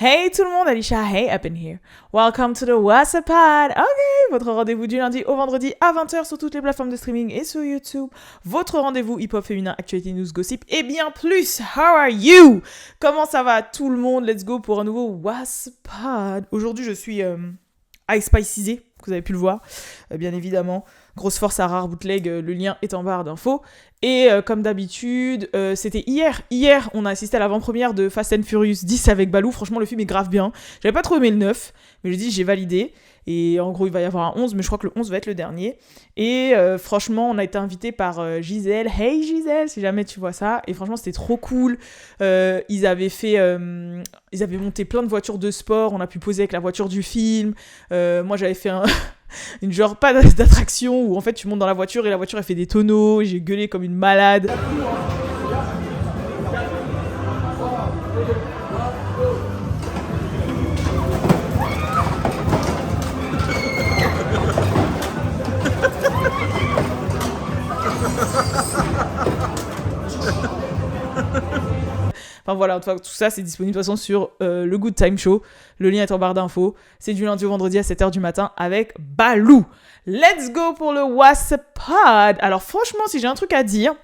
Hey tout le monde, Alicia, hey up in here. Welcome to the What's Up Pod. Ok, votre rendez-vous du lundi au vendredi à 20h sur toutes les plateformes de streaming et sur YouTube. Votre rendez-vous hip-hop féminin, actualité, news, gossip et bien plus. How are you? Comment ça va tout le monde? Let's go pour un nouveau What's Up Pod. Aujourd'hui, je suis Ice Spicisé, vous avez pu le voir, bien évidemment. Grosse force à Rare Bootleg, le lien est en barre d'infos. Et comme d'habitude, c'était hier. Hier, on a assisté à l'avant-première de Fast and Furious 10 avec Balou. Franchement, le film est grave bien. J'avais pas trop aimé le 9, mais je dis j'ai validé. Et en gros, il va y avoir un 11, mais je crois que le 11 va être le dernier. Et franchement, on a été invité par Gisèle. Hey Gisèle, si jamais tu vois ça. Et franchement, c'était trop cool. Ils avaient monté plein de voitures de sport. On a pu poser avec la voiture du film. Moi, j'avais fait une genre pas d'attraction où en fait tu montes dans la voiture et la voiture elle fait des tonneaux. J'ai gueulé comme une malade. Enfin voilà, tout ça c'est disponible de toute façon sur le Good Time Show. Le lien est en barre d'infos. C'est du lundi au vendredi à 7h du matin avec Balou. Let's go pour le What's Up Pod. Alors franchement, si j'ai un truc à dire,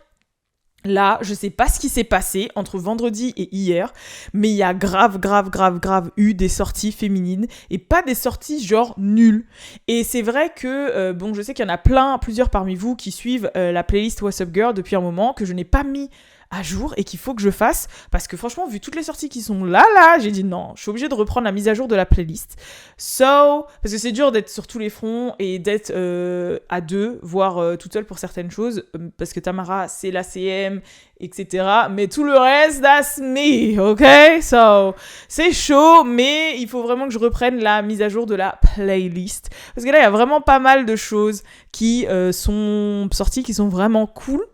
là, je sais pas ce qui s'est passé entre vendredi et hier, mais il y a grave eu des sorties féminines et pas des sorties genre nulles. Et c'est vrai que, je sais qu'il y en a plusieurs parmi vous qui suivent la playlist What's Up Girl depuis un moment, que je n'ai pas mis à jour et qu'il faut que je fasse parce que franchement vu toutes les sorties qui sont là j'ai dit non, je suis obligée de reprendre la mise à jour de la playlist parce que c'est dur d'être sur tous les fronts et d'être à deux voire toute seule pour certaines choses parce que Tamara c'est la CM etc, mais tout le reste that's me, ok, so c'est chaud mais il faut vraiment que je reprenne la mise à jour de la playlist parce que là il y a vraiment pas mal de choses qui sont sorties qui sont vraiment cool.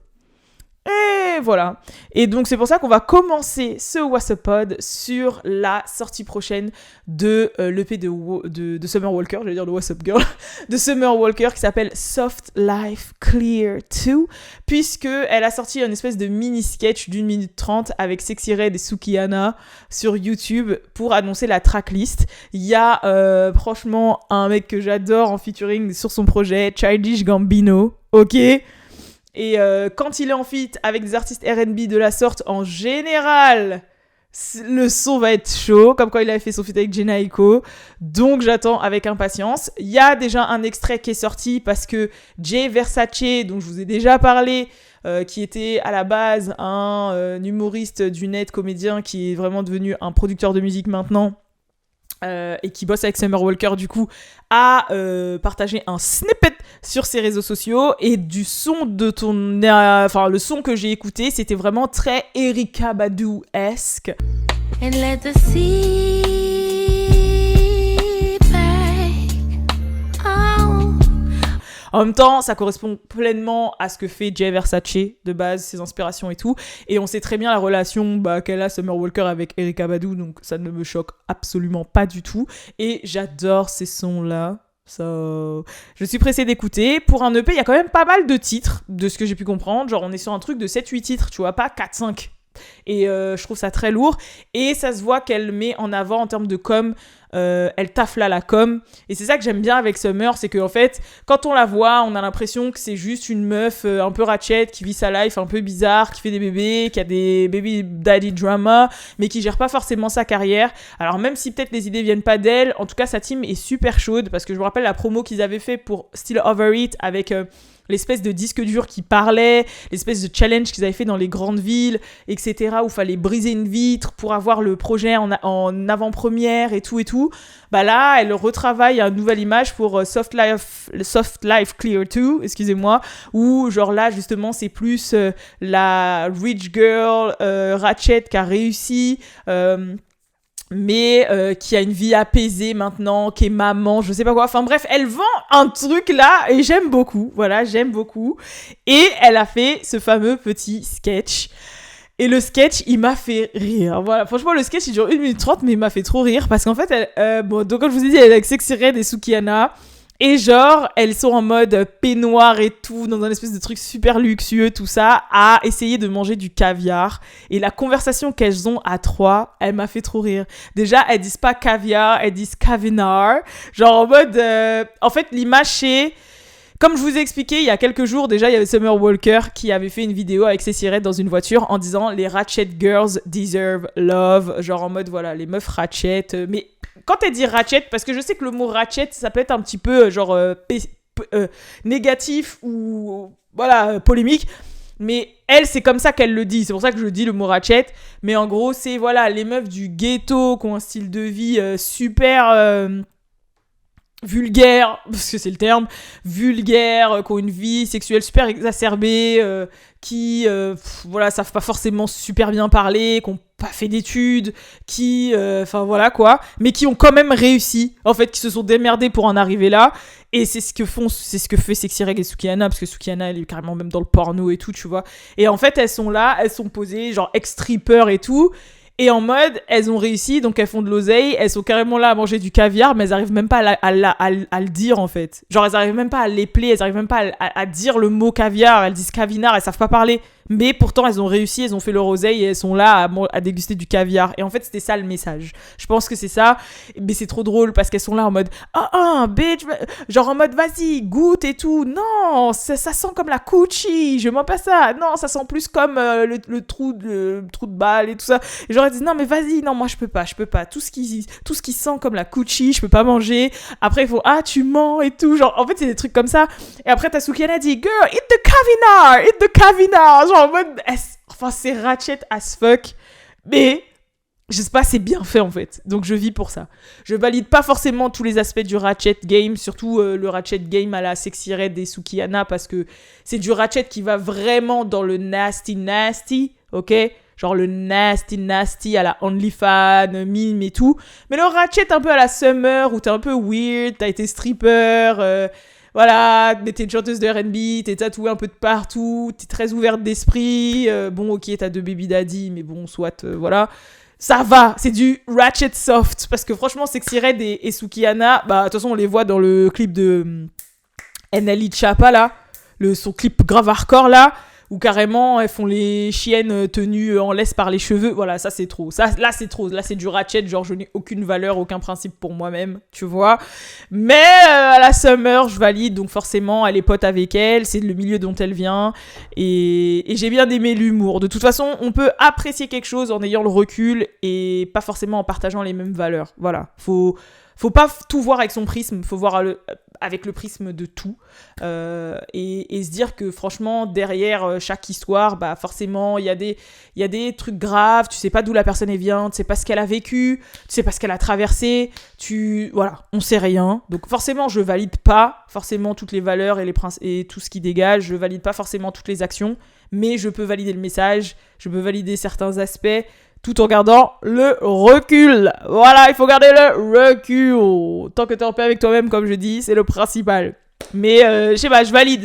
Et voilà. Et donc c'est pour ça qu'on va commencer ce What's Up Pod sur la sortie prochaine de l'EP de Summer Walker, j'allais dire de What's Up Girl, de Summer Walker qui s'appelle Soft Life Clear 2, puisque elle a sorti une espèce de mini sketch d'1 minute 30 avec Sexy Red et Sukihana sur YouTube pour annoncer la tracklist. Il y a franchement un mec que j'adore en featuring sur son projet, Childish Gambino, ok. Et quand il est en feat avec des artistes R&B de la sorte, en général, le son va être chaud, comme quand il avait fait son feat avec Jhené Aiko. Donc j'attends avec impatience. Il y a déjà un extrait qui est sorti parce que Jay Versace, dont je vous ai déjà parlé, qui était à la base un humoriste du net, comédien, qui est vraiment devenu un producteur de musique maintenant, et qui bosse avec Summer Walker du coup, a partagé un snippet sur ses réseaux sociaux et du son de le son que j'ai écouté, c'était vraiment très Erykah Badu-esque. And let the sea En même temps, ça correspond pleinement à ce que fait Jay Versace de base, ses inspirations et tout. Et on sait très bien la relation qu'elle a, Summer Walker, avec Erykah Badu, donc ça ne me choque absolument pas du tout. Et j'adore ces sons-là. Je suis pressée d'écouter. Pour un EP, il y a quand même pas mal de titres, de ce que j'ai pu comprendre. Genre, on est sur un truc de 7-8 titres, tu vois, pas 4-5. Et je trouve ça très lourd. Et ça se voit qu'elle met en avant en termes de com. Elle taffe là la com. Et c'est ça que j'aime bien avec Summer, c'est qu'en fait, quand on la voit, on a l'impression que c'est juste une meuf un peu ratchet, qui vit sa life un peu bizarre, qui fait des bébés, qui a des baby daddy drama, mais qui gère pas forcément sa carrière. Alors même si peut-être les idées viennent pas d'elle, en tout cas sa team est super chaude, parce que je me rappelle la promo qu'ils avaient fait pour Still Over It avec l'espèce de disque dur qui parlait, l'espèce de challenge qu'ils avaient fait dans les grandes villes, etc., où il fallait briser une vitre pour avoir le projet en avant-première et tout. Bah là, elle retravaille une nouvelle image pour Soft Life Clear 2, excusez-moi, où genre là, justement, c'est plus la rich girl ratchet qui a réussi, mais qui a une vie apaisée maintenant, qui est maman, je sais pas quoi. Enfin bref, elle vend un truc là et j'aime beaucoup. Voilà, j'aime beaucoup. Et elle a fait ce fameux petit sketch. Et le sketch, il m'a fait rire. Voilà, franchement, le sketch, il dure 1 minute 30, mais il m'a fait trop rire parce qu'en fait, donc comme je vous ai dit, elle est avec Sexy Red et Sukihana. Et genre, elles sont en mode peignoir et tout, dans un espèce de truc super luxueux, tout ça, à essayer de manger du caviar. Et la conversation qu'elles ont à trois, elle m'a fait trop rire. Déjà, elles disent pas caviar, elles disent cavinar. Genre en mode... en fait, l'image c'est... Comme je vous ai expliqué, il y a quelques jours, déjà, il y avait Summer Walker qui avait fait une vidéo avec ses sirettes dans une voiture en disant « Les Ratchet Girls deserve love ». Genre en mode, voilà, les meufs ratchet. Mais quand elle dit ratchet, parce que je sais que le mot ratchet, ça peut être un petit peu genre négatif ou voilà, polémique. Mais elle, c'est comme ça qu'elle le dit. C'est pour ça que je dis le mot ratchet. Mais en gros, c'est voilà, les meufs du ghetto qui ont un style de vie super... vulgaires, parce que c'est le terme, vulgaires, qui ont une vie sexuelle super exacerbée, qui, voilà, savent pas forcément super bien parler, qui ont pas fait d'études, qui, enfin voilà quoi, mais qui ont quand même réussi, en fait, qui se sont démerdés pour en arriver là, et c'est ce que fait Sexy Reg et Sukihana, parce que Sukihana, elle est carrément même dans le porno et tout, tu vois, et en fait, elles sont là, elles sont posées, genre ex-stripper et tout, et en mode, elles ont réussi, donc elles font de l'oseille, elles sont carrément là à manger du caviar, mais elles arrivent même pas à le dire, en fait. Genre, elles arrivent même pas à l'épeler, elles arrivent même pas à dire le mot caviar, elles disent cavinar, elles savent pas parler. Mais pourtant, elles ont réussi, elles ont fait leur oseille et elles sont là à déguster du caviar. Et en fait, c'était ça le message. Je pense que c'est ça, mais c'est trop drôle parce qu'elles sont là en mode « Ah, bitch !» Genre en mode « Vas-y, goûte et tout. Non, ça sent comme la coochie, je vois pas ça. Non, ça sent plus comme le trou de balle et tout ça. » Et genre, elles disent « Non, mais vas-y, non, moi je peux pas. Tout ce qui sent comme la coochie, je peux pas manger. » Après, il faut « Ah, tu mens et tout. » Genre, en fait, c'est des trucs comme ça. Et après, t'as Sukihana dit « Girl, eat the caviar, eat the caviar. » Genre en mode, enfin c'est ratchet as fuck, mais je sais pas, c'est bien fait en fait, donc je vis pour ça. Je valide pas forcément tous les aspects du ratchet game, surtout le ratchet game à la Sexy Red et Sukihana, parce que c'est du ratchet qui va vraiment dans le nasty, ok, genre le nasty à la OnlyFans, mime et tout, mais le ratchet un peu à la Summer, où t'es un peu weird, t'as été stripper, voilà, mais t'es une chanteuse de R&B, t'es tatouée un peu de partout, t'es très ouverte d'esprit, bon ok, t'as 2 baby daddy, mais bon, soit, voilà. Ça va, c'est du ratchet soft, parce que franchement, Sexy Red et Sukihana, bah de toute façon, on les voit dans le clip de NLE Choppa, là, son clip grave hardcore, là, où carrément, elles font les chiennes tenues en laisse par les cheveux. Voilà, ça, c'est trop. Là, c'est trop. Là, c'est du ratchet. Genre, je n'ai aucune valeur, aucun principe pour moi-même, tu vois. Mais à la Summer, je valide. Donc, forcément, elle est pote avec elle. C'est le milieu dont elle vient. Et j'ai bien aimé l'humour. De toute façon, on peut apprécier quelque chose en ayant le recul et pas forcément en partageant les mêmes valeurs. Voilà. Faut pas tout voir avec son prisme. Faut voir avec le prisme de tout. Et se dire que franchement derrière chaque histoire, bah forcément il y a des trucs graves, tu sais pas d'où la personne vient, tu sais pas ce qu'elle a vécu, tu sais pas ce qu'elle a traversé, voilà, on sait rien. Donc forcément je valide pas forcément toutes les valeurs et tout ce qui dégage, je valide pas forcément toutes les actions, mais je peux valider le message, je peux valider certains aspects tout en gardant le recul. Voilà, il faut garder le recul. Tant que t'es en paix avec toi-même, comme je dis, c'est le principal. Mais, je sais pas, je valide.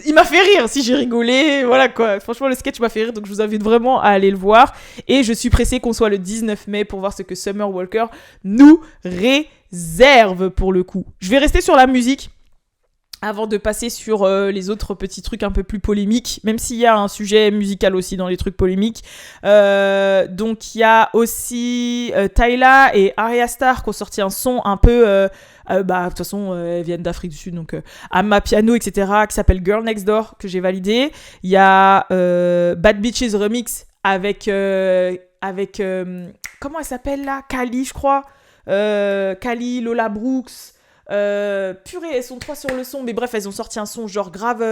Il m'a fait rire, si j'ai rigolé, voilà quoi. Franchement, le sketch m'a fait rire, donc je vous invite vraiment à aller le voir. Et je suis pressée qu'on soit le 19 mai pour voir ce que Summer Walker nous réserve pour le coup. Je vais rester sur la musique avant de passer sur les autres petits trucs un peu plus polémiques, même s'il y a un sujet musical aussi dans les trucs polémiques. Donc il y a aussi Tyla et Arya Starr qui ont sorti un son un peu... de toute façon, elles viennent d'Afrique du Sud, donc Amapiano, etc., qui s'appelle Girl Next Door, que j'ai validé. Il y a Bad Bitches Remix avec comment elle s'appelle là, Kali, je crois. Kali, Lola Brooks... purée, elles sont 3 sur le son, mais bref, elles ont sorti un son genre grave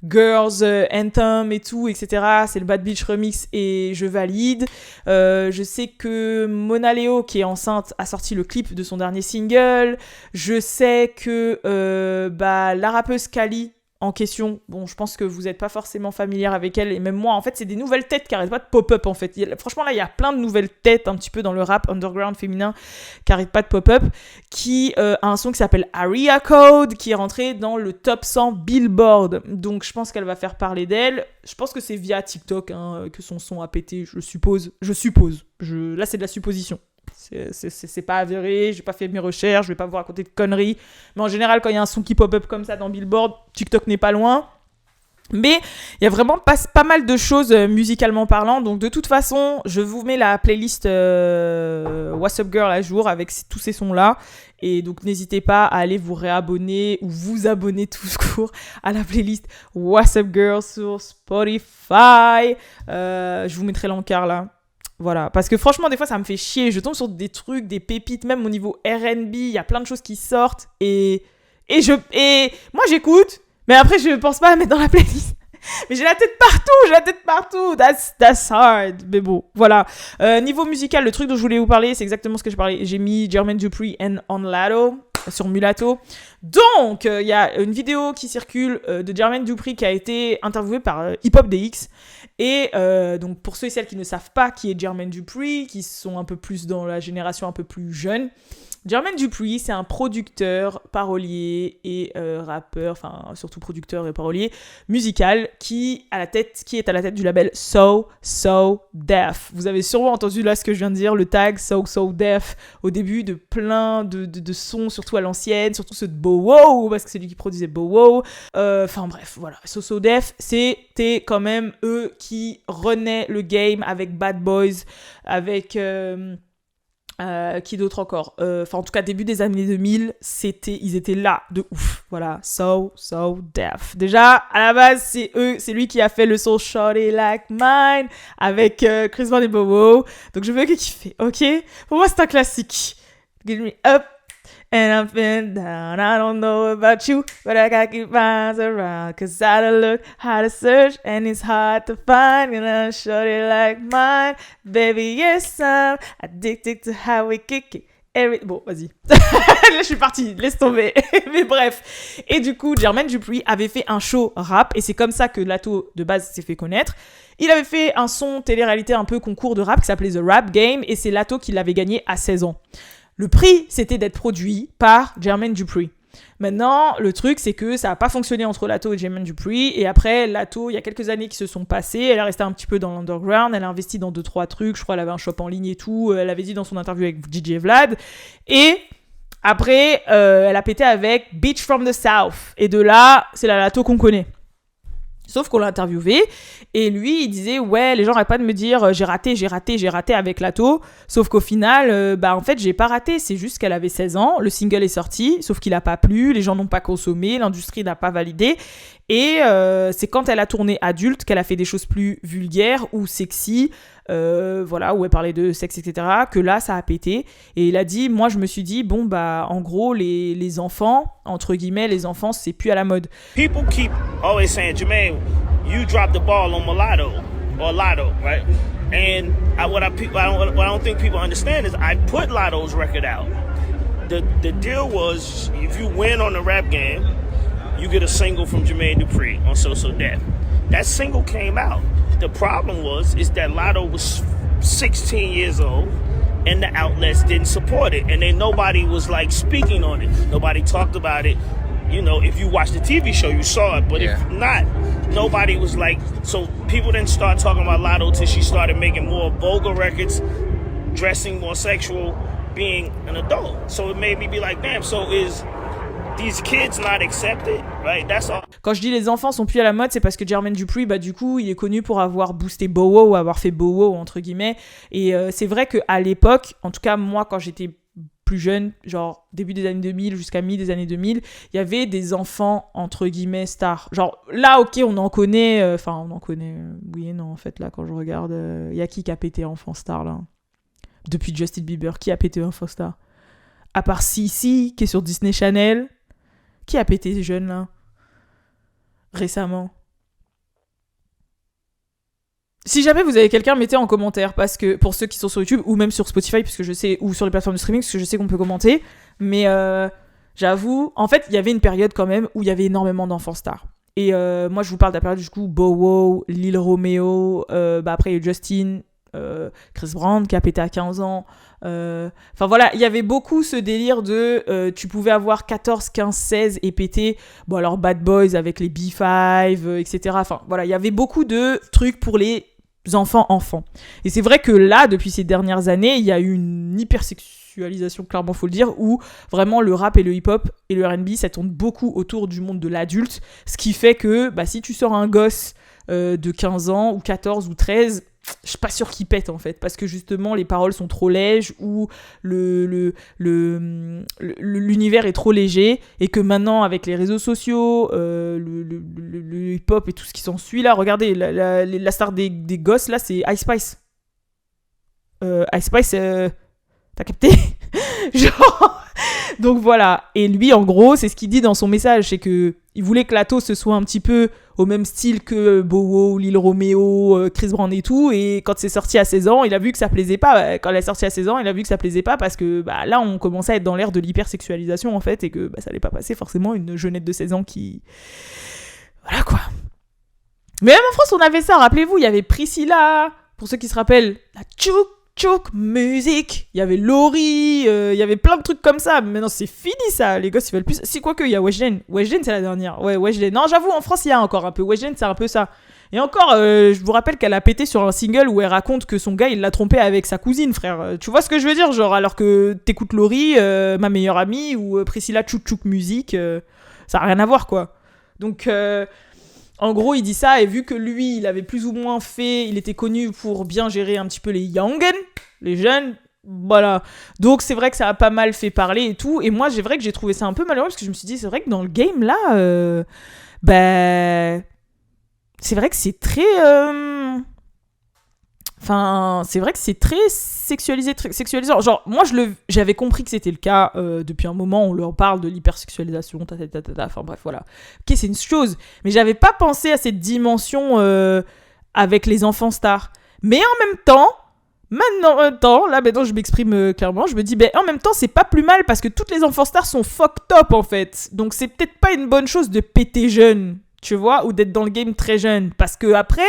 girls, anthem et tout, etc. C'est le Bad Bitch Remix et je valide. Je sais que Mona Leo, qui est enceinte, a sorti le clip de son dernier single. Je sais que la rappeuse Kali en question, bon, je pense que vous n'êtes pas forcément familière avec elle, et même moi, en fait, c'est des nouvelles têtes qui n'arrêtent pas de pop-up, en fait. Franchement, là, il y a plein de nouvelles têtes, un petit peu dans le rap underground féminin, qui n'arrêtent pas de pop-up, qui a un son qui s'appelle Area Code, qui est rentré dans le top 100 Billboard. Donc, je pense qu'elle va faire parler d'elle. Je pense que c'est via TikTok que son son a pété, je suppose. Là, c'est de la supposition. C'est pas avéré, j'ai pas fait mes recherches, je vais pas vous raconter de conneries. Mais en général, quand il y a un son qui pop-up comme ça dans Billboard, TikTok n'est pas loin. Mais il y a vraiment pas mal de choses musicalement parlant. Donc de toute façon, je vous mets la playlist What's Up Girl à jour avec tous ces sons-là. Et donc n'hésitez pas à aller vous réabonner ou vous abonner tout court à la playlist What's Up Girl sur Spotify. Je vous mettrai l'encart là. Voilà, parce que franchement, des fois, ça me fait chier. Je tombe sur des trucs, des pépites, même au niveau R&B, il y a plein de choses qui sortent. Et moi, j'écoute, mais après, je pense pas à mettre dans la playlist. Mais j'ai la tête partout. That's hard. Mais bon, voilà. Niveau musical, le truc dont je voulais vous parler, c'est exactement ce que je parlais. J'ai mis Jermaine Dupri and On Latto sur Mulatto. Donc, il y a une vidéo qui circule de Jermaine Dupri qui a été interviewé par Hip Hop DX. Et donc, pour ceux et celles qui ne savent pas qui est Jermaine Dupri, qui sont un peu plus dans la génération un peu plus jeune, Jermaine Dupri, c'est un producteur, parolier et rappeur, enfin surtout producteur et parolier musical qui est à la tête du label So Def. Vous avez sûrement entendu là ce que je viens de dire, le tag So Def au début de plein de sons, surtout à l'ancienne, surtout ceux de Bow Wow, parce que c'est lui qui produisait Bow Wow. Enfin bref, voilà. So Def, c'était quand même eux qui renaient le game avec Bad Boys, avec... qui d'autre encore, enfin en tout cas début des années 2000, ils étaient là de ouf. Voilà, So Def. Déjà à la base c'est lui qui a fait le son Shorty Like Mine avec Chris Brown et Bow Wow. Donc je veux que kiffer, ok. Pour moi c'est un classique. Give me up and I'm feeling down. I don't know about you, but I gotta keep my eyes around. Cause I don't look how to search and it's hard to find. You know, shorty like mine. Baby, yes, I'm addicted to how we kick it. Bon, vas-y. Là, je suis partie. Laisse tomber. Mais bref. Et du coup, Jermaine Dupri avait fait un show rap. Et c'est comme ça que Latto, de base, s'est fait connaître. Il avait fait un son télé-réalité un peu concours de rap qui s'appelait The Rap Game. Et c'est Latto qui l'avait gagné à 16 ans. Le prix, c'était d'être produit par Jermaine Dupri. Maintenant, le truc, c'est que ça n'a pas fonctionné entre Latto et Jermaine Dupri. Et après, Latto, il y a quelques années qui se sont passées. Elle est restée un petit peu dans l'underground. Elle a investi dans 2-3 trucs. Je crois qu'elle avait un shop en ligne et tout. Elle avait dit dans son interview avec DJ Vlad. Et après, elle a pété avec Bitch from the South. Et de là, c'est la Latto qu'on connaît. Sauf qu'on l'a interviewé et lui, il disait « Ouais, les gens n'arrêtent pas de me dire j'ai raté avec Latto. » Sauf qu'au final, en fait, j'ai pas raté. C'est juste qu'elle avait 16 ans, le single est sorti, sauf qu'il a pas plu, les gens n'ont pas consommé, l'industrie n'a pas validé. Et c'est quand elle a tourné adulte qu'elle a fait des choses plus vulgaires ou sexy, où elle parlait de sexe, etc., que là, ça a pété. Et il a dit, moi, je me suis dit, en gros, les enfants, entre guillemets, les enfants, c'est plus à la mode. People keep always saying, Jermaine, you dropped the ball on Mulatto, or Latto, right? And what I don't think people understand is I put Latto's record out. The deal was, if you win on the rap game, you get a single from Jermaine Dupri on So Def. That single came out. The problem is that Latto was 16 years old and the outlets didn't support it. And then nobody was like speaking on it. Nobody talked about it. You know, if you watched the TV show, you saw it. But if not, nobody was like... So people didn't start talking about Latto till she started making more vulgar records, dressing more sexual, being an adult. So it made me be like, damn, so is... These kids not accepted, right? That's all. Quand je dis les enfants sont plus à la mode, c'est parce que Jermaine Dupri, du coup, il est connu pour avoir boosté Bow Wow, avoir fait Bow Wow, entre guillemets. Et c'est vrai qu'à l'époque, en tout cas, moi, quand j'étais plus jeune, genre début des années 2000 jusqu'à mi des années 2000, il y avait des enfants, entre guillemets, stars. Genre, là, ok, on en connaît, oui et non, en fait, là, quand je regarde, il y a qui a pété enfant star, là? Depuis Justin Bieber, qui a pété enfant star? À part Sissi, qui est sur Disney Channel. Qui a pété ces jeunes là récemment? Si jamais vous avez quelqu'un, mettez en commentaire, parce que pour ceux qui sont sur YouTube ou même sur Spotify, puisque je sais, ou sur les plateformes de streaming, parce que je sais qu'on peut commenter. Mais j'avoue, en fait, il y avait une période quand même où il y avait énormément d'enfants stars. Et moi, je vous parle de la période du coup Bow Wow, Lil Romeo, après il y a eu Justin, Chris Brown qui a pété à 15 ans. Enfin voilà, il y avait beaucoup ce délire de tu pouvais avoir 14, 15, 16 et péter. Bon alors Bad Boys avec les B5, etc. Enfin voilà, il y avait beaucoup de trucs pour les enfants. Et c'est vrai que là, depuis ces dernières années, il y a eu une hypersexualisation, clairement, faut le dire, où vraiment le rap et le hip-hop et le R&B, ça tourne beaucoup autour du monde de l'adulte, ce qui fait que si tu sors un gosse de 15 ans ou 14 ou 13, je suis pas sûre qu'il pète en fait, parce que justement les paroles sont trop lèges ou l'univers est trop léger, et que maintenant avec les réseaux sociaux, le hip-hop et tout ce qui s'ensuit là, regardez, la star des gosses là, c'est Ice Spice. Ice Spice, t'as capté? Genre... Donc voilà, et lui en gros c'est ce qu'il dit dans son message, c'est que il voulait que Lato se soit un petit peu au même style que Bowo, Lil Romeo, Chris Brown et tout, et quand c'est sorti à 16 ans, il a vu que ça plaisait pas. Quand elle est sortie à 16 ans, il a vu que ça plaisait pas, parce que là on commençait à être dans l'ère de l'hypersexualisation en fait, et que ça allait pas passer forcément une jeunette de 16 ans qui... Voilà quoi. Mais même en France on avait ça, rappelez-vous, il y avait Priscilla, pour ceux qui se rappellent, la Chouk musique, il y avait Laurie, il y avait plein de trucs comme ça. Mais maintenant c'est fini ça, les gosses ils veulent plus. C'est quoi que il y a Weshden c'est la dernière. Ouais, Weshden. Non, j'avoue, en France il y a encore un peu. Weshden c'est un peu ça. Et encore, je vous rappelle qu'elle a pété sur un single où elle raconte que son gars il l'a trompé avec sa cousine, frère. Tu vois ce que je veux dire, genre, alors que t'écoutes Laurie, ma meilleure amie, ou Priscilla Chouk musique, ça a rien à voir quoi. Donc en gros, il dit ça, et vu que lui, il avait plus ou moins fait, il était connu pour bien gérer un petit peu les youngen, les jeunes, voilà. Donc c'est vrai que ça a pas mal fait parler et tout, et moi, c'est vrai que j'ai trouvé ça un peu malheureux, parce que je me suis dit, c'est vrai que dans le game, là, c'est vrai que c'est très... Enfin, c'est vrai que c'est très sexualisant. Genre, moi, j'avais compris que c'était le cas depuis un moment. On leur parle de l'hypersexualisation, enfin bref, voilà. Ok, c'est une chose. Mais j'avais pas pensé à cette dimension avec les enfants stars. Mais en même temps, maintenant, je m'exprime clairement, je me dis, en même temps, c'est pas plus mal, parce que toutes les enfants stars sont fucked up, en fait. Donc, c'est peut-être pas une bonne chose de péter jeune, tu vois, ou d'être dans le game très jeune. Parce que après...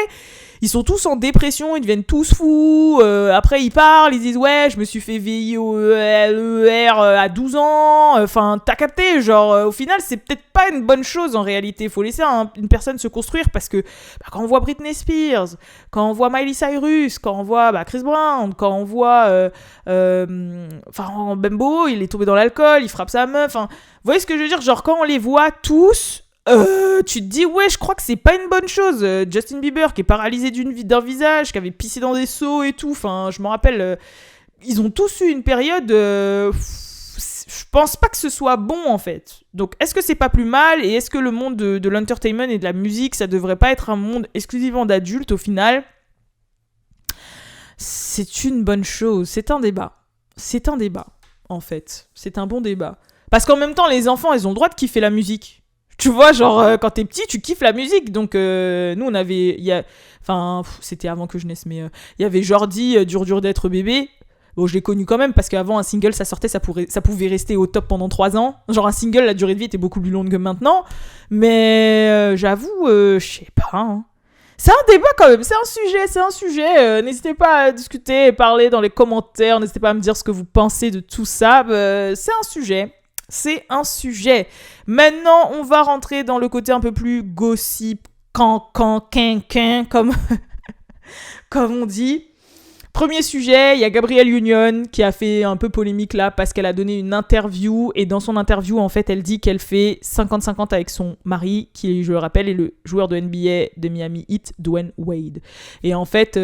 Ils sont tous en dépression, ils deviennent tous fous. Après, ils parlent, ils disent « Ouais, je me suis fait VIOER à 12 ans. » Enfin, t'as capté, genre, au final, c'est peut-être pas une bonne chose en réalité. Faut laisser une personne se construire, parce que quand on voit Britney Spears, quand on voit Miley Cyrus, quand on voit Chris Brown, quand on voit... Bembo, il est tombé dans l'alcool, il frappe sa meuf. Vous voyez ce que je veux dire? Genre, quand on les voit tous... tu te dis, ouais, je crois que c'est pas une bonne chose. Justin Bieber qui est paralysé d'un visage, qui avait pissé dans des seaux et tout. Enfin, je me rappelle, ils ont tous eu une période. Je pense pas que ce soit bon en fait. Donc, est-ce que c'est pas plus mal? Et est-ce que le monde de l'entertainment et de la musique, ça devrait pas être un monde exclusivement d'adultes au final? C'est une bonne chose. C'est un débat. En fait. C'est un bon débat. Parce qu'en même temps, les enfants, ils ont le droit de kiffer la musique. Tu vois, genre, quand t'es petit, tu kiffes la musique. Donc, nous, on avait... c'était avant que je naisse, mais il y avait Jordi, Dur d'être bébé. Bon, je l'ai connu quand même, parce qu'avant, un single, ça sortait, ça pouvait rester au top pendant 3 ans. Genre, un single, la durée de vie était beaucoup plus longue que maintenant. Mais j'avoue, je sais pas, hein. C'est un débat quand même, c'est un sujet. N'hésitez pas à discuter, parler dans les commentaires. N'hésitez pas à me dire ce que vous pensez de tout ça. C'est un sujet. Maintenant, on va rentrer dans le côté un peu plus gossip, quinquin, comme on dit. Premier sujet, il y a Gabrielle Union qui a fait un peu polémique là, parce qu'elle a donné une interview, et dans son interview, en fait, elle dit qu'elle fait 50-50 avec son mari, qui, je le rappelle, est le joueur de NBA de Miami Heat, Dwayne Wade. Et en fait...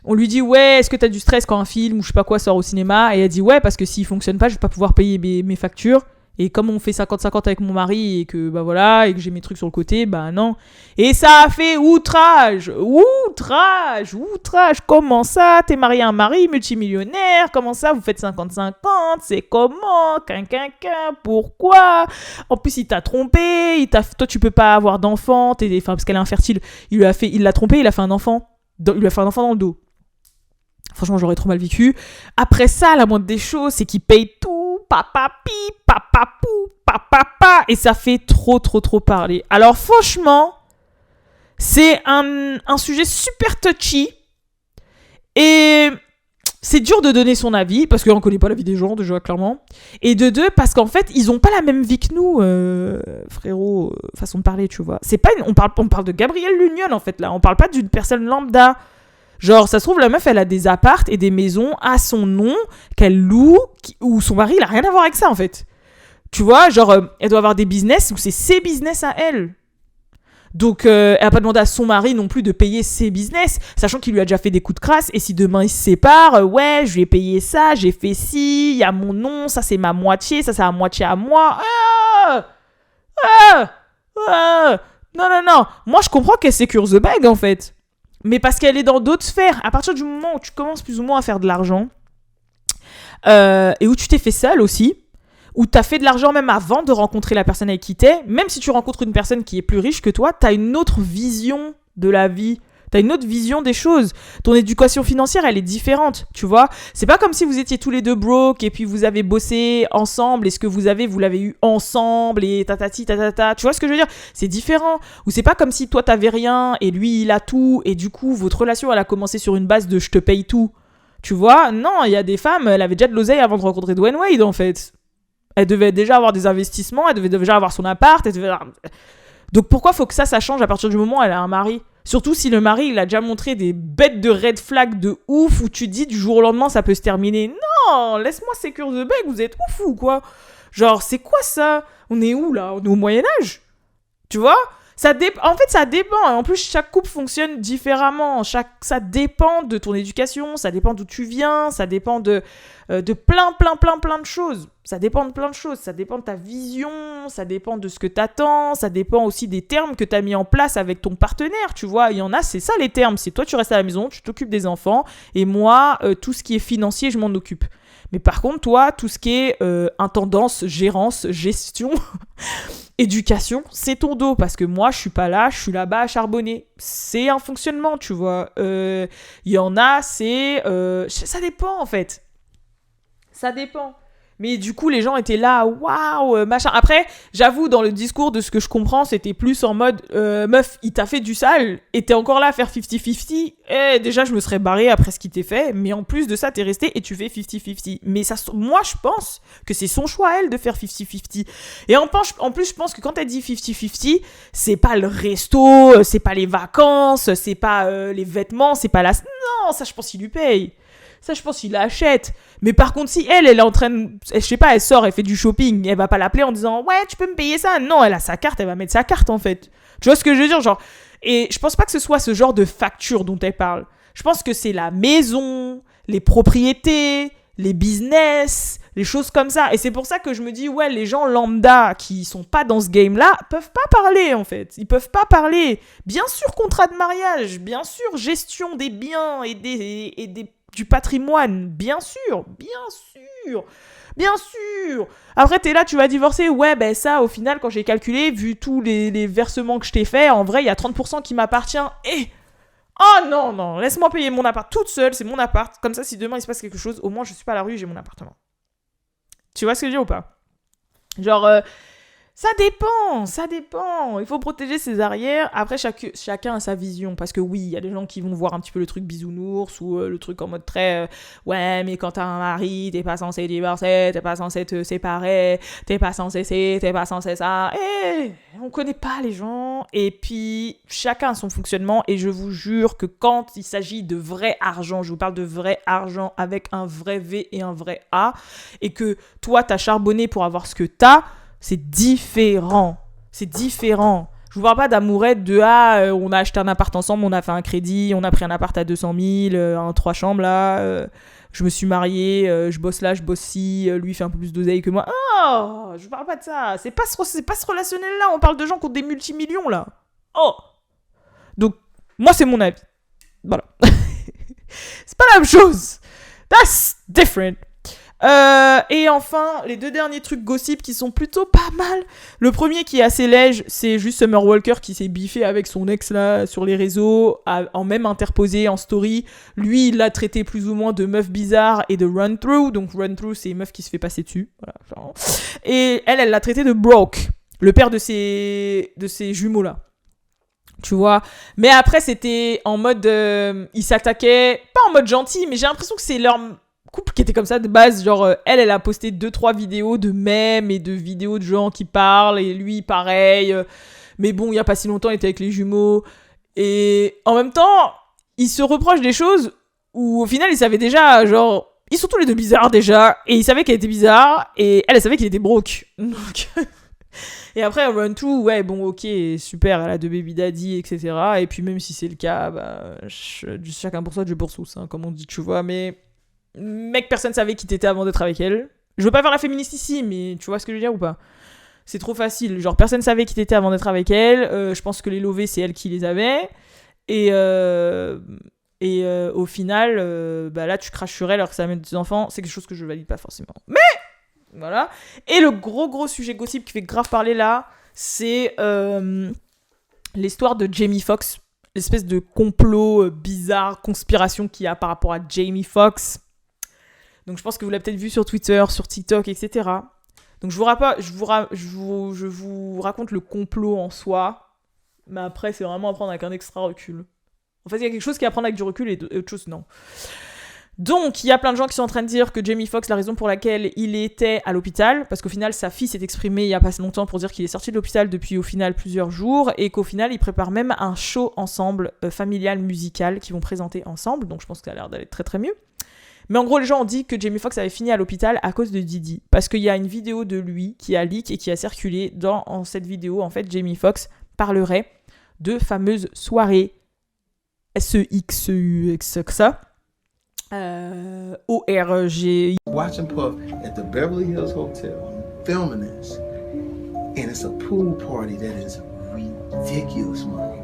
on lui dit, ouais, est-ce que t'as du stress quand un film ou je sais pas quoi sort au cinéma? Et elle dit, ouais, parce que s'il fonctionne pas, je vais pas pouvoir payer mes factures. Et comme on fait 50-50 avec mon mari et que, voilà, et que j'ai mes trucs sur le côté, non. Et ça a fait outrage. Comment ça? T'es marié à un mari multimillionnaire? Comment ça? Vous faites 50-50? C'est comment? Pourquoi? En plus, il t'a trompé. Toi, tu peux pas avoir d'enfant. Parce qu'elle est infertile. Il l'a trompé, il a fait un enfant. Il lui a fait un enfant dans le dos. Franchement, j'aurais trop mal vécu. Après ça, la moindre des choses, c'est qu'il paye tout. Papapi, papapou, papapa. Et ça fait trop parler. Alors franchement, c'est un sujet super touchy. Et c'est dur de donner son avis, parce qu'on connaît pas la vie des gens, déjà, clairement. Et de deux, parce qu'en fait, ils ont pas la même vie que nous, frérot, façon de parler, tu vois. C'est pas on parle de Gabrielle L'Union, en fait, là. On parle pas d'une personne lambda. Genre, ça se trouve, la meuf, elle a des appartes et des maisons à son nom, qu'elle loue, où son mari, il a rien à voir avec ça, en fait. Tu vois, genre, elle doit avoir des business où c'est ses business à elle. Donc, elle n'a pas demandé à son mari non plus de payer ses business, sachant qu'il lui a déjà fait des coups de crasse. Et si demain ils se séparent, ouais, je lui ai payé ça, j'ai fait ci, il y a mon nom, ça c'est ma moitié, ça c'est la moitié à moi. Non, non, non. Moi, je comprends qu'elle sécure the bag, en fait. Mais parce qu'elle est dans d'autres sphères. À partir du moment où tu commences plus ou moins à faire de l'argent, et où tu t'es fait seule aussi, où tu as fait de l'argent même avant de rencontrer la personne avec qui t'es, même si tu rencontres une personne qui est plus riche que toi, tu as une autre vision de la vie. Tu as une autre vision des choses. Ton éducation financière, elle est différente, tu vois. C'est pas comme si vous étiez tous les deux broke et puis vous avez bossé ensemble et ce que vous avez, vous l'avez eu ensemble et tatati tatata. Tu vois ce que je veux dire? C'est différent. Ou c'est pas comme si toi, t'avais rien et lui, il a tout et du coup, votre relation, elle a commencé sur une base de je te paye tout. Tu vois? Non, il y a des femmes, elle avait déjà de l'oseille avant de rencontrer Dwayne Wade, en fait. Elle devait déjà avoir des investissements, elle devait déjà avoir son appart. Donc pourquoi faut que ça change à partir du moment où elle a un mari? Surtout si le mari, il a déjà montré des bêtes de red flag de ouf où tu dis du jour au lendemain, ça peut se terminer. Non, laisse-moi sécure the bag, vous êtes ouf ou quoi? Genre, c'est quoi ça? On est où là? On est au Moyen-Âge? Tu vois? En fait, ça dépend. En plus, chaque couple fonctionne différemment. Ça dépend de ton éducation, ça dépend d'où tu viens, ça dépend de plein de choses. Ça dépend de plein de choses. Ça dépend de ta vision, ça dépend de ce que t'attends, ça dépend aussi des termes que t'as mis en place avec ton partenaire, tu vois. Il y en a, c'est ça les termes. C'est toi, tu restes à la maison, tu t'occupes des enfants, et moi, tout ce qui est financier, je m'en occupe. Mais par contre, toi, tout ce qui est intendance, gérance, gestion, éducation, c'est ton dos. Parce que moi, je suis pas là, je suis là-bas à charbonner. C'est un fonctionnement, tu vois. Il y en a, ça dépend, en fait. Ça dépend. Mais du coup, les gens étaient là, waouh, machin. Après, j'avoue, dans le discours de ce que je comprends, c'était plus en mode, meuf, il t'a fait du sale, et t'es encore là à faire 50-50. Eh, déjà, je me serais barrée après ce qu'il t'ait fait, mais en plus de ça, t'es resté et tu fais 50-50. Mais ça, moi, je pense que c'est son choix, elle, de faire 50-50. Et en plus, je pense que quand elle dit 50-50, c'est pas le resto, c'est pas les vacances, c'est pas les vêtements, c'est pas la... Non, ça, je pense qu'il lui paye. Ça, je pense qu'il l'achète. Mais par contre, si elle est en train de... Je sais pas, elle sort, elle fait du shopping, elle va pas l'appeler en disant « Ouais, tu peux me payer ça ?» Non, elle a sa carte, elle va mettre sa carte, en fait. Tu vois ce que je veux dire? Genre... Et je pense pas que ce soit ce genre de facture dont elle parle. Je pense que c'est la maison, les propriétés, les business, les choses comme ça. Et c'est pour ça que je me dis, ouais, les gens lambda qui sont pas dans ce game-là peuvent pas parler, en fait. Ils peuvent pas parler. Bien sûr, contrat de mariage, bien sûr, gestion des biens et du patrimoine, bien sûr. Après, t'es là, tu vas divorcer. Ouais, ben ça, au final, quand j'ai calculé, vu tous les versements que je t'ai fait, en vrai, il y a 30% qui m'appartient. Et... Oh non, laisse-moi payer mon appart toute seule, c'est mon appart. Comme ça, si demain il se passe quelque chose, au moins je suis pas à la rue, j'ai mon appartement. Tu vois ce que je veux dire ou pas? Genre... Ça dépend. Il faut protéger ses arrières. Après, chacun a sa vision. Parce que oui, il y a des gens qui vont voir un petit peu le truc bisounours ou le truc en mode très... ouais, mais quand t'as un mari, t'es pas censé divorcer, t'es pas censé te séparer, t'es pas censé ci, t'es pas censé ça. On connaît pas les gens. Et puis, chacun a son fonctionnement. Et je vous jure que quand il s'agit de vrai argent, je vous parle de vrai argent avec un vrai V et un vrai A, et que toi, t'as charbonné pour avoir ce que t'as, c'est différent. Je vous parle pas d'amourette de on a acheté un appart ensemble, on a fait un crédit, on a pris un appart à 200 000, un 3 chambres là, je me suis mariée, je bosse là, je bosse ci, lui fait un peu plus d'oseille que moi. Oh, je vous parle pas de ça. C'est pas ce relationnel là, on parle de gens qui ont des multimillions là. Oh. Donc, moi c'est mon avis. Voilà. C'est pas la même chose. That's different. Et enfin, les deux derniers trucs gossip qui sont plutôt pas mal. Le premier qui est assez léger, c'est juste Summer Walker qui s'est biffé avec son ex là sur les réseaux, en même interposé en story. Lui, il l'a traité plus ou moins de meuf bizarre et de run-through. Donc run-through, c'est une meuf qui se fait passer dessus. Voilà, genre. Et elle l'a traité de broke, le père de ses jumeaux là. Tu vois. Mais après, c'était en mode... ils s'attaquaient, pas en mode gentil, mais j'ai l'impression que c'est leur couple qui était comme ça de base. Genre, elle a posté 2-3 vidéos de mèmes et de vidéos de gens qui parlent, et lui, pareil. Mais bon, il y a pas si longtemps, il était avec les jumeaux. Et en même temps, ils se reprochent des choses où, au final, ils savaient déjà, genre... Ils sont tous les deux bizarres, déjà. Et ils savaient qu'elle était bizarre, et elle savait qu'il était broke. Donc... Et après, Run 2, ouais, bon, ok, super, elle a 2 baby daddy, etc. Et puis même si c'est le cas, bah, chacun pour soi, Dieu pour tous, hein, comme on dit, tu vois. Mais, mec, personne savait qui t'étais avant d'être avec elle. Je veux pas faire la féministe ici, mais tu vois ce que je veux dire ou pas? C'est trop facile. Genre, personne savait qui t'étais avant d'être avec elle. Je pense que les lovés, c'est elle qui les avait. Et au final, bah là, tu craches sur elle alors que ça amène des enfants. C'est quelque chose que je valide pas forcément. Mais voilà. Et le gros sujet gossip qui fait grave parler là, c'est l'histoire de Jamie Foxx. L'espèce de complot bizarre, conspiration qu'il y a par rapport à Jamie Foxx. Donc je pense que vous l'avez peut-être vu sur Twitter, sur TikTok, etc. Donc je vous raconte le complot en soi. Mais après, c'est vraiment à prendre avec un extra recul. En fait, il y a quelque chose qui est à prendre avec du recul et autre chose, non. Donc, il y a plein de gens qui sont en train de dire que Jamie Foxx, la raison pour laquelle il était à l'hôpital, parce qu'au final, sa fille s'est exprimée il y a pas si longtemps pour dire qu'il est sorti de l'hôpital depuis au final plusieurs jours, et qu'au final, ils préparent même un show ensemble, familial, musical, qu'ils vont présenter ensemble, donc je pense que ça a l'air d'aller très très mieux. Mais en gros, les gens ont dit que Jamie Foxx avait fini à l'hôpital à cause de Didi, parce qu'il y a une vidéo de lui qui a leak et qui a circulé. Dans cette vidéo, en fait, Jamie Foxx parlerait de fameuses soirées SEXUXXA. ORG. Watching Puff at the Beverly Hills Hotel, filming this, and it's a pool party that is ridiculous money.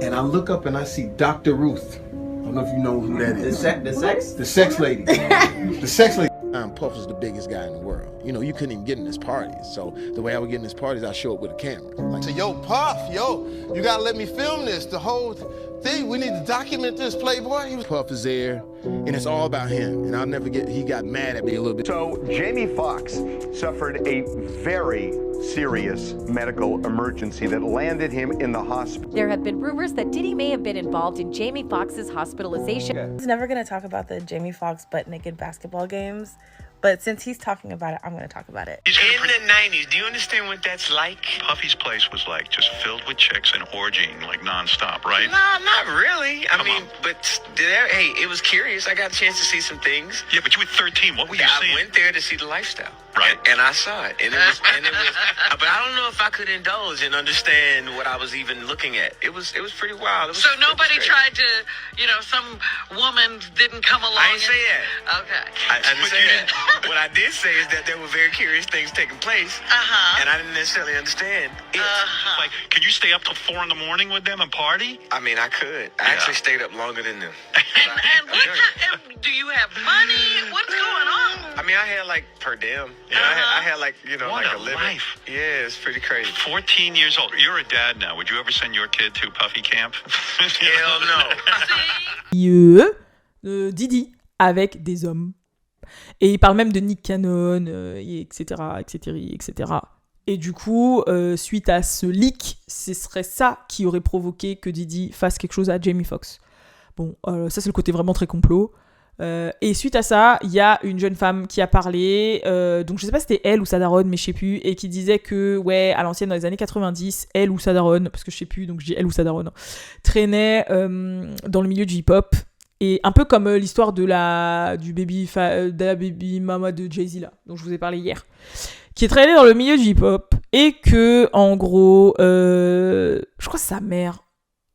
And I look up and I see Dr. Ruth. I don't know if you know who that is. The sex lady. The sex lady. Puff is the biggest guy in the world. You know, you couldn't even get in his parties. So the way I would get in his parties, I show up with a camera. Like, so, yo, Puff, you gotta let me film this. The whole thing, we need to document this, Playboy. Puff is there, and it's all about him. And I'll never forget, he got mad at me a little bit. So Jamie Foxx suffered a very serious medical emergency that landed him in the hospital. There have been rumors that Diddy may have been involved in Jamie Foxx's hospitalization. I was never going to talk about the Jamie Foxx butt-naked basketball games, but since he's talking about it, I'm going to talk about it. In the 90s, do you understand what that's like? Puffy's place was like just filled with chicks and orgying like nonstop, right? No, not really. I mean, but hey, it was curious. I got a chance to see some things. Yeah, but you were 13. What were you seeing? I went there to see the lifestyle. Right. And I saw it. And it was, but I don't know if I could indulge and understand what I was even looking at. It was pretty wild. So nobody tried to, some woman didn't come along. I didn't say that. Okay. I didn't say that. What I did say is that there were very curious things taking place. And I didn't necessarily understand it. Like, can you stay up till 4 in the morning with them and party? I mean, I could. I actually stayed up longer than them. And do you have money? What's going on? I mean, I had like per diem. I had like, what like a a living. life. Yeah, it's pretty crazy. 14 years old. You're a dad now. Would you ever send your kid to Puffy camp? Hell no. Didi avec des hommes. Et il parle même de Nick Cannon, etc., etc., etc. Et du coup, suite à ce leak, ce serait ça qui aurait provoqué que Didi fasse quelque chose à Jamie Foxx. Bon, ça c'est le côté vraiment très complot. Et suite à ça, il y a une jeune femme qui a parlé, donc je sais pas si c'était elle ou sa daronne, mais je sais plus, et qui disait que, ouais, à l'ancienne, dans les années 90, elle ou sa daronne, parce que je sais plus, donc je dis elle ou sa daronne, traînait dans le milieu du hip-hop, et un peu comme l'histoire de la baby mama de Jay-Z, là, dont je vous ai parlé hier, qui est traînée dans le milieu du hip-hop, et que, en gros, je crois que sa mère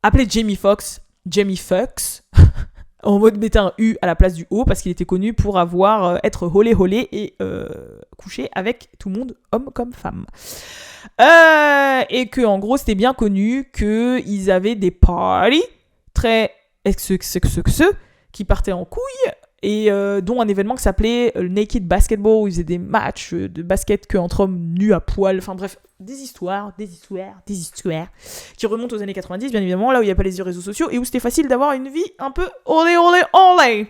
appelait Jamie Foxx, en mode mettre un U à la place du O, parce qu'il était connu pour être holé et couché avec tout le monde, homme comme femme. Et que en gros c'était bien connu qu'ils avaient des parties très qui partaient en couille, et dont un événement qui s'appelait Naked Basketball, où ils faisaient des matchs de basket que entre hommes nus à poil, enfin bref, des histoires qui remontent aux années 90, bien évidemment, là où il n'y a pas les réseaux sociaux et où c'était facile d'avoir une vie un peu olé.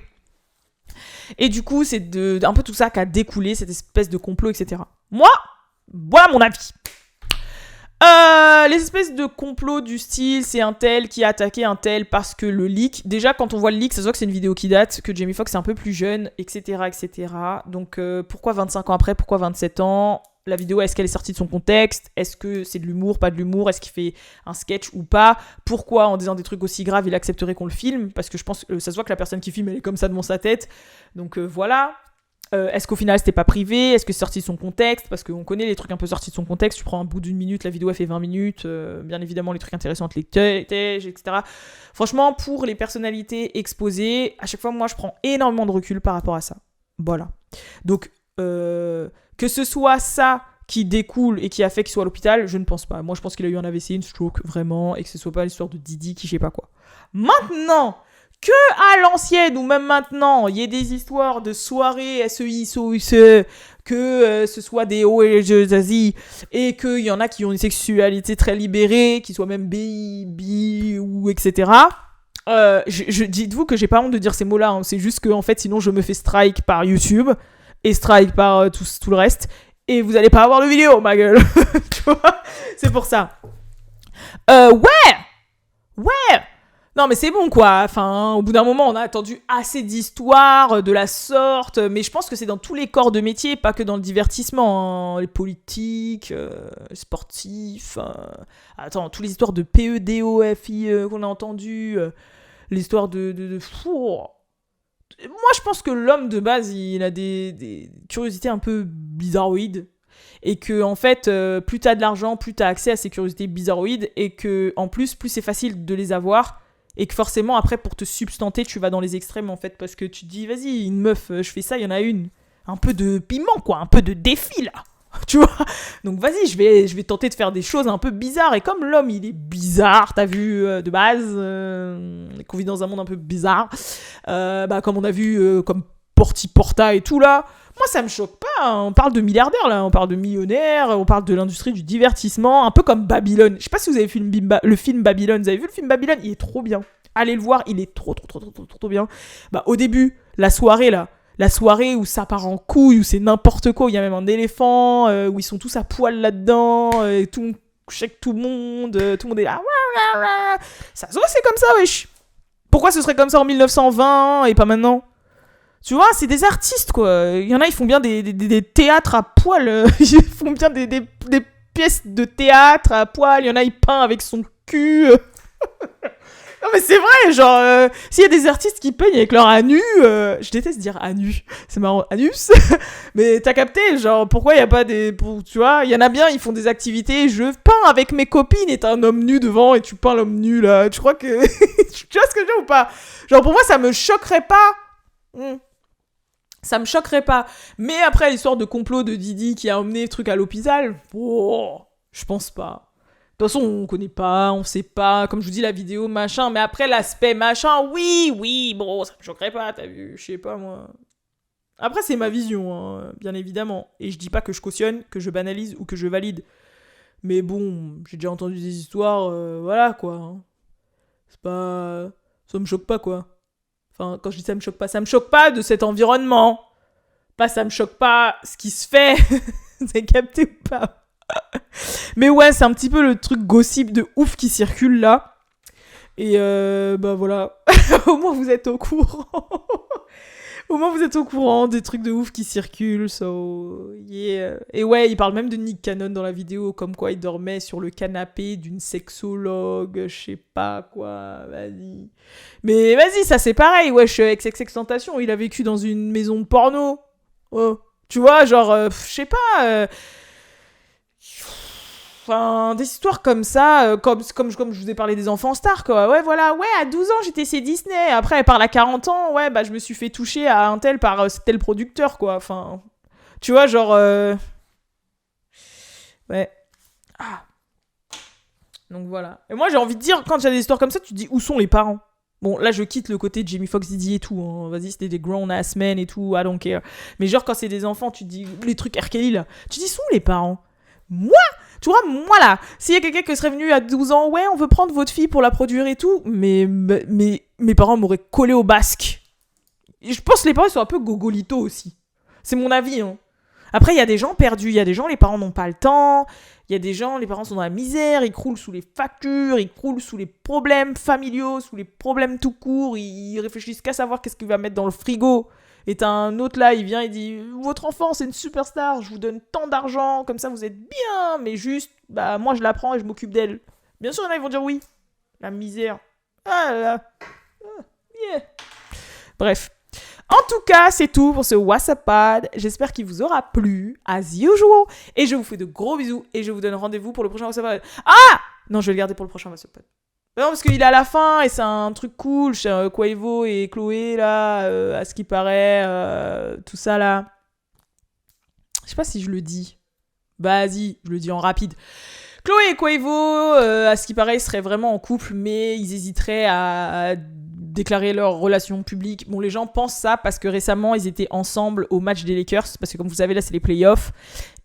Et du coup, c'est un peu tout ça qui a découlé, cette espèce de complot, etc. Moi, voilà mon avis. les espèces de complots du style, c'est un tel qui a attaqué un tel parce que le leak... Déjà, quand on voit le leak, ça se voit que c'est une vidéo qui date, que Jamie Foxx est un peu plus jeune, etc., etc. Donc, pourquoi 25 ans après? Pourquoi 27 ans? La vidéo, est-ce qu'elle est sortie de son contexte? Est-ce que c'est de l'humour, pas de l'humour? Est-ce qu'il fait un sketch ou pas? Pourquoi, en disant des trucs aussi graves, il accepterait qu'on le filme? Parce que je pense que ça se voit que la personne qui filme, elle est comme ça devant sa tête. Donc voilà. Est-ce qu'au final, c'était pas privé? Est-ce que c'est sorti de son contexte? Parce qu'on connaît les trucs un peu sortis de son contexte. Tu prends un bout d'une minute, la vidéo, elle fait 20 minutes. Bien évidemment, les trucs intéressants, les tèges, etc. Franchement, pour les personnalités exposées, à chaque fois, moi, je prends énormément de recul par rapport à ça. Voilà. Donc... que ce soit ça qui découle et qui a fait qu'il soit à l'hôpital, je ne pense pas. Moi, je pense qu'il a eu un AVC, une stroke, vraiment, et que ce soit pas l'histoire de Didi qui je sais pas quoi. Maintenant, que à l'ancienne, ou même maintenant, il y ait des histoires de soirées SEI, que ce soit des OEJZ, et qu'il y en a qui ont une sexualité très libérée, qui soient même bi, ou etc., dites-vous que j'ai pas honte de dire ces mots-là, hein. C'est juste que, en fait, sinon, je me fais strike par YouTube, et strike par tout le reste, et vous allez pas avoir de vidéo, ma gueule. Tu vois, c'est pour ça. Ouais. Non, mais c'est bon, quoi. Enfin, au bout d'un moment, on a attendu assez d'histoires de la sorte, mais je pense que c'est dans tous les corps de métier, pas que dans le divertissement, hein. Les politiques, les sportifs. Attends, toutes les histoires de PEDOFI qu'on a entendues, l'histoire de moi, je pense que l'homme, de base, il a des curiosités un peu bizarroïdes. Et que, en fait, plus t'as de l'argent, plus t'as accès à ces curiosités bizarroïdes. Et que, en plus c'est facile de les avoir. Et que forcément, après, pour te substanter, tu vas dans les extrêmes, en fait. Parce que tu te dis, vas-y, une meuf, je fais ça, il y en a une. Un peu de piment, quoi. Un peu de défi, là. Tu vois? Donc, vas-y, je vais tenter de faire des choses un peu bizarres. Et comme l'homme, il est bizarre, t'as vu, de base, qu'on vit dans un monde un peu bizarre, comme on a vu, comme Porta et tout, là, moi, ça me choque pas. Hein. On parle de milliardaires, là. On parle de millionnaires. On parle de l'industrie du divertissement. Un peu comme Babylone. Je sais pas si vous avez vu le film Babylone. Vous avez vu le film Babylone? Il est trop bien. Allez le voir. Il est trop bien. Au début, la soirée, là. La soirée où ça part en couille, où c'est n'importe quoi, où il y a même un éléphant, où ils sont tous à poil là-dedans, et tout le monde est là. Ça se voit, c'est comme ça, wesh. Pourquoi ce serait comme ça en 1920 et pas maintenant? Tu vois, c'est des artistes, quoi. Il y en a, ils font bien des théâtres à poil. Ils font bien des pièces de théâtre à poil. Il y en a, ils peignent avec son cul. Non mais c'est vrai, genre, s'il y a des artistes qui peignent avec leur anus, je déteste dire anus, c'est marrant, anus, mais t'as capté, genre, pourquoi il y a pas tu vois, il y en a bien, ils font des activités, je peins avec mes copines et t'as un homme nu devant et tu peins l'homme nu, là, tu crois que, tu vois ce que je veux dire ou pas? Genre, pour moi, ça me choquerait pas. Ça me choquerait pas. Mais après, l'histoire de complot de Didi qui a emmené le truc à l'hôpital, je pense pas. De toute façon, on connaît pas, on sait pas, comme je vous dis, la vidéo, machin, mais après, l'aspect machin, oui, bon, ça me choquerait pas, t'as vu, je sais pas, moi. Après, c'est ma vision, hein, bien évidemment, et je dis pas que je cautionne, que je banalise ou que je valide, mais bon, j'ai déjà entendu des histoires, voilà, quoi. Hein. C'est pas... Ça me choque pas, quoi. Enfin, quand je dis ça me choque pas de cet environnement. Pas ça me choque pas ce qui se fait. Vous avez capté ou pas? Mais ouais, c'est un petit peu le truc gossip de ouf qui circule là. Et voilà. Au moins vous êtes au courant. Au moins vous êtes au courant des trucs de ouf qui circulent. So, yeah. Et ouais, il parle même de Nick Cannon dans la vidéo, comme quoi il dormait sur le canapé d'une sexologue, je sais pas quoi, vas-y. Mais vas-y, ça c'est pareil, wesh, XXXTentacion, il a vécu dans une maison de porno. Oh. Tu vois, genre, je sais pas... Enfin, des histoires comme ça, comme je vous ai parlé des enfants stars, quoi. Ouais, voilà, ouais, à 12 ans, j'étais chez Disney. Après, elle parle à 40 ans, ouais, je me suis fait toucher à un tel par tel producteur, quoi. Enfin, tu vois, genre... Ouais. Ah. Donc, voilà. Et moi, j'ai envie de dire, quand il y a des histoires comme ça, tu te dis, où sont les parents? Bon, là, je quitte le côté de Jamie Foxx, Didi et tout. Hein. Vas-y, c'était des grown-ass men et tout, I don't care. Mais genre, quand c'est des enfants, tu te dis, les trucs R. Kelly, là, tu te dis, où sont les parents? Moi, tu vois, moi là, s'il y a quelqu'un qui serait venu à 12 ans, ouais, on veut prendre votre fille pour la produire et tout, mais mes parents m'auraient collé au basque. Et je pense que les parents sont un peu gogolitos aussi. C'est mon avis, hein. Après, il y a des gens perdus, il y a des gens, les parents n'ont pas le temps, il y a des gens, les parents sont dans la misère, ils croulent sous les factures, ils croulent sous les problèmes familiaux, sous les problèmes tout court, ils réfléchissent qu'à savoir qu'est-ce qu'il va mettre dans le frigo. Et t'as un autre là, il vient, il dit « Votre enfant, c'est une superstar, je vous donne tant d'argent, comme ça vous êtes bien, mais juste, bah moi je la prends et je m'occupe d'elle. » Bien sûr, il y en a, ils vont dire oui. La misère. Ah là là. Yeah. Bref. En tout cas, c'est tout pour ce WhatsApp Pod. J'espère qu'il vous aura plu, as usual. Et je vous fais de gros bisous et je vous donne rendez-vous pour le prochain WhatsApp Pod. Ah! Non, je vais le garder pour le prochain WhatsApp Pod. Non, parce qu'il est à la fin et c'est un truc cool. Chez Quavo et Chloé, là, à ce qui paraît, tout ça, là. Je sais pas si je le dis. Vas-y, je le dis en rapide. Chloé et Quavo, à ce qui paraît, seraient vraiment en couple, mais ils hésiteraient à déclarer leur relation publique. Bon, les gens pensent ça parce que récemment, ils étaient ensemble au match des Lakers, parce que comme vous savez, là, c'est les playoffs.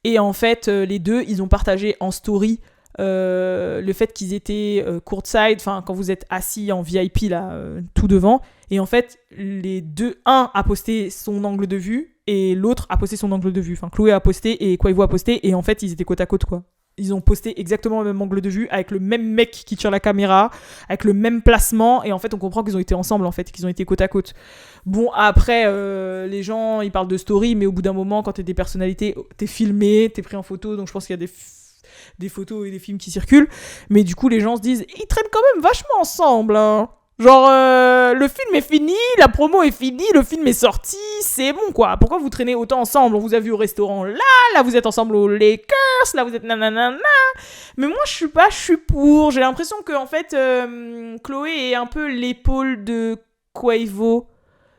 Et en fait, les deux, ils ont partagé en story le fait qu'ils étaient courtside, enfin, quand vous êtes assis en VIP, là, tout devant. Et en fait, les deux, un a posté son angle de vue, et l'autre a posté son angle de vue. Enfin, Chloé a posté et Quavo a posté, et en fait, ils étaient côte à côte, quoi. Ils ont posté exactement le même angle de vue, avec le même mec qui tire la caméra, avec le même placement, et en fait on comprend qu'ils ont été ensemble, en fait, qu'ils ont été côte à côte. Bon, après, les gens, ils parlent de story, mais au bout d'un moment, quand t'es des personnalités, t'es filmé, t'es pris en photo, donc je pense qu'il y a des photos et des films qui circulent, mais du coup les gens se disent, ils traînent quand même vachement ensemble, hein. Genre, le film est fini, la promo est finie, le film est sorti, c'est bon, quoi. Pourquoi vous traînez autant ensemble? On vous a vu au restaurant là vous êtes ensemble aux Lakers, là vous êtes nanana. Mais moi, je suis pour. J'ai l'impression que, en fait, Chloé est un peu l'épaule de Quavo.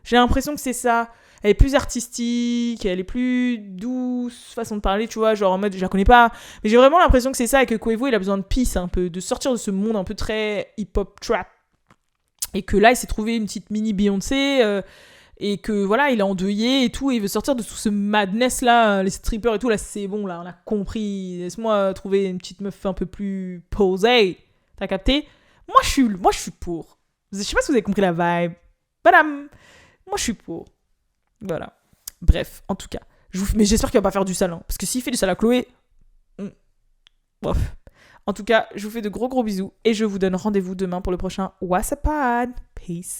J'ai l'impression que c'est ça. Elle est plus artistique, elle est plus douce, façon de parler, tu vois, genre en mode, je la connais pas. Mais j'ai vraiment l'impression que c'est ça et que Quavo, il a besoin de peace un peu, de sortir de ce monde un peu très hip-hop trap. Et que là, il s'est trouvé une petite mini Beyoncé, et que voilà, il est endeuillé et tout, et il veut sortir de tout ce madness là, les strippers et tout, là, c'est bon, là, on a compris. Laisse-moi trouver une petite meuf un peu plus posée. T'as capté? Moi, je suis pour. Je sais pas si vous avez compris la vibe. Badam! Moi, je suis pour. Voilà. Bref, en tout cas. Mais j'espère qu'il va pas faire du sale, hein, parce que s'il fait du sale à Chloé... Bref. En tout cas, je vous fais de gros bisous et je vous donne rendez-vous demain pour le prochain WhatsApp Pod. Peace.